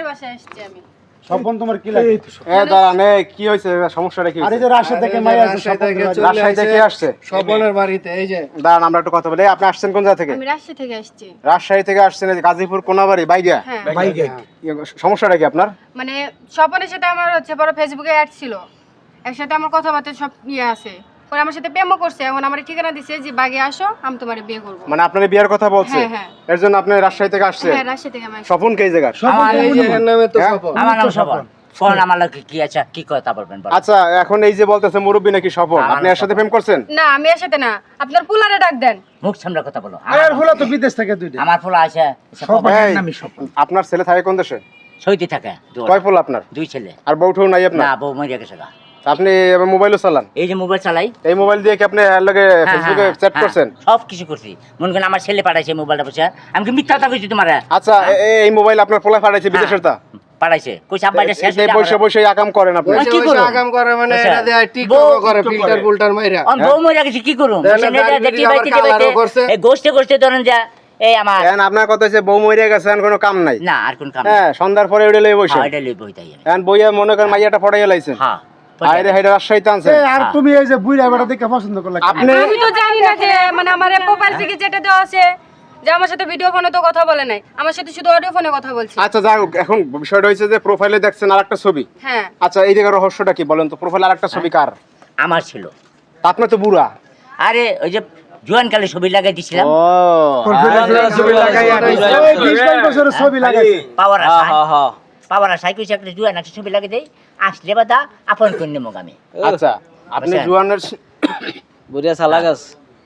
বাসায় আসছি আমি। স্বপন তোমার কি লাগে? দাঁড়ান, কি হয়েছে, সমস্যাটা কি? আরে যে রাজশাহী থেকে মাইয়া আছে, রাজশাহী থেকে আসছে স্বপনের বাড়িতে। এই যে দাঁড়ান, আমরা একটু কথা বলি। আপনি আসছেন কোন জায়গা থেকে? আমি রাজশাহী থেকে আসছি। রাজশাহী থেকে আসছেন, এই যে গাজীপুর কোনাবাড়ি বাইগা। হ্যাঁ। সমস্যাটা কি আপনার? মানে স্বপনের সাথে আমার হচ্ছে বড় ফেসবুকে অ্যাড ছিল, একসাথে আমার কথাবার্তা সব ইয়ে আছে। পরে আমার সাথে প্রেমও করছে, এখন আমার ঠিকানা দিছে যে বাগে আসো, আমি তোমারে বিয়ে করব। মানে আপনার বিয়ের কথা বলছে? হ্যাঁ, হ্যাঁ। এর জন্য আপনি রাজশাহী থেকে আসছেন? হ্যাঁ, রাজশাহী থেকে আমি আসছি। স্বপন কে জায়গা? এই যে এর নামে তো স্বপন। আমার নাম স্বপন। ফোন আমার লাগে কি আছে, কি কথা বলবেন বলেন। আচ্ছা, এখন এই যে বলতেছে মুরব্বী নাকি স্বপন, আপনি এর সাথে প্রেম করছেন? না, আমি এর সাথে না, আপনার পুলারে ডাক দেন। মুখ সামনে কথা বলো। আর হলো তো বিদেশ থেকে দুইটা। আমার ফোলা আছে এই, আপনার ছেলে থাকে কোন দেশে? সৌদি থাকে। কয় ফুল আপনার? 2 ছেলে। আর বউঠও নাই আপনার? না, বউ মরে গেছে গা। আপনি মোবাইলও চালান? এই যে মোবাইল চালাই। এই মোবাইল দিয়ে কি আপনি এর লগে ফেসবুকে চ্যাট করছেন? সব কিছু করছি। মনে করেন আমার ছেলে পাঠাইছে মোবাইলটা, বুঝছে আমি কি মিথ্যা কথা কইছি তোমারে? আচ্ছা, এই মোবাইল আপনার পোলা পাঠাইছে বিদেশের? তা পাঠাইছে কইছে আব্বা এটা শেষ এই বসে বসে আকাম করেন আপনি? কি করব? আগাম করে মানে আচ্ছা। এটা দেয় টিকটক করে, ফিল্টার ফুলটার মাইরা। অন বউ মরে গেছে, কি করব? তাহলে এটা গাড়ি দেখি আবার বাইতে কালারও করছে। এই গোষ্ঠে গোষ্ঠে ধরেন যা এই আমার এখন আপনার কথা হচ্ছে বউ মরে গেছে, এখন কোনো কাম নাই? না আর কোন কাম হ্যাঁ, সন্ধ্যার পরে ওইটা লই বসে হ্যাঁ, এটা লইবই তাই আমি। এখন বইয়া মনে করেন মাইয়াটা পড়াইয়া লাইছেন। হ্যাঁ আরে হাইরা রাজশাহীতে আনছেন। আর তুমি এই যে বুইড়া বেটা দেখে পছন্দ করলা? আপনি আমি তো জানি না যে মানে আমার প্রোফাইল থেকে যেটা দেওয়া আছে যে আমার সাথে ভিডিও ফোনে তো কথা বলে নাই, আমার সাথে শুধু অডিও ফোনে কথা বলছে। আচ্ছা যাই হোক, এখন বিষয়টা হয়েছে যে প্রোফাইলে দেখছেন আরেকটা ছবি। হ্যাঁ। আচ্ছা, এই জায়গার রহস্যটা কি বলেন তো? প্রোফাইলে আরেকটা ছবি কার? আমার ছিল। তা আপনি তো বুড়া। আরে ওই যে জোয়ানকালে ছবি লাগাই দিছিলাম। ও, ছবি লাগাই আর 20 বছরের ছবি লাগাইছে। পাওয়ার আশায় কইছে একটা জুয়ান একটা ছবি লাগে দেই, আসলে বাদা আপন কন্যা মগামে। আচ্ছা, আপনি বুঝছেন? জুয়ানের বুড়িয়া সালা গাছ।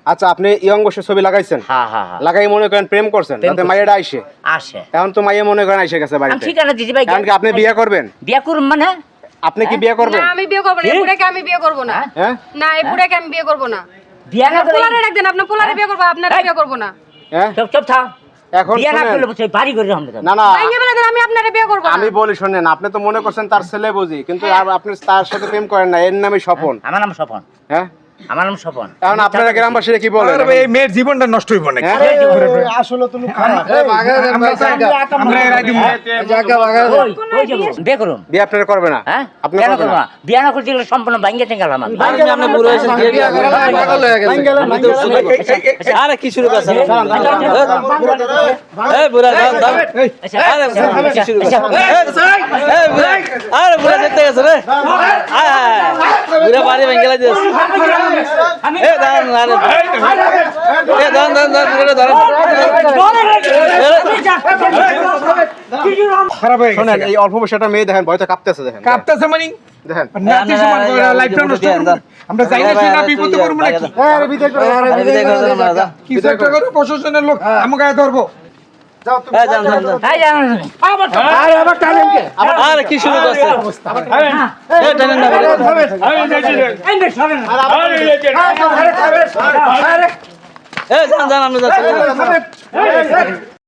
আচ্ছা, আপনি ইয়ং বয়সে ছবি লাগাইছেন? হ্যাঁ হ্যাঁ হ্যাঁ লাগাই মনে করেন প্রেম করছেন, প্রেম তাতে করছি। মাইয়াটা আইসে। আসে। এখন তো মাইয়া মনে করেন আইসে গেছে আমি বাড়িতে। ঠিকানা দিছি ভাই। এখন কি আপনি বিয়ে করবেন? বিয়া করব মানে? আপনি কি বিয়ে করবেন? না, আমি বিয়ে করব না, এই বুড়াকে আমি বিয়ে করব না। হ্যাঁ না, এই বুড়াকে আমি বিয়ে করব না। বিয়া না করে পোলারে ডাক দেন, আপনার পোলারে বিয়ে করব, আপনার বিয়ে করব না। হ্যাঁ, চুপ চুপ থাক। এখন বিয়া না শুনেন। করলে বসে বাড়ি করে আমরা না না, ভাইঙ্গে বলে দেন আমি আপনারে বিয়ে করব না। আমি বলি শোনেন, আপনি তো মনে করছেন তার ছেলে বুঝি, কিন্তু আপনি তার সাথে প্রেম করেন না, এর নামই স্বপন। আমার নাম স্বপন। হ্যাঁ, আমার নাম স্বপন। এখন আপনারা গ্রামবাসীরা কি বলেন? এই মেয়ের জীবনটা নষ্ট হইব নাকি? আসলে তুমি খারাপ। এই বাগা দেন ভাই জায়গা। আমরা এর আগে জায়গা বাগা দেন। ওই যাবো বিয়ে করুম। বিয়ে আপনারা করবে না? হ্যাঁ আপনি কেন করবেন করবো না? না? বিয়া না করতে গেলে সম্পূর্ণ ভাঙ্গে টেঙ্গাল আমার। আপনি বুড়ো হয়েছেন, বিয়া করা লাগে, পাগল হয়ে গেছে। আরে কি শুরু করছেন? এই বুড়া দাও দাও। আচ্ছা, আরে আচ্ছা, কি শুরু আচ্ছা, করছেন? এই বুড়া, আরে বুড়া দেখতে গেছে রে। আয় হায়, বুড়া বাড়ি ভেঙে গেল দিস। এই দাঁড়ান আরে, এই দাঁড়ান বুড়া দাঁড়ান। খারাপ হয়ে গেছে। শোনেন, এই অল্প বয়সে একটা মেয়ে দেখেন, ভয়তে কাঁপতেছে, দেখেন কাঁপতাছে মানে দেখেন। নাতি সমান করে লাইফটা নষ্ট করবো। আমরা যাই না না বিপদে পড়বো নাকি? আরে বিদায় করো। বিদায় করে দেন না। কিছু একটা করে প্রশাসনের লোক আমার গায়ে ধরবো। যাও তুমি। এই যান যান যান। এই জানো না। আরে আবার টানেন কে? আরে কি শুরু করছেন? এই টানেন না বুড়া। এই নে, সরেন না। এই যান যান আমরা যাচ্ছি।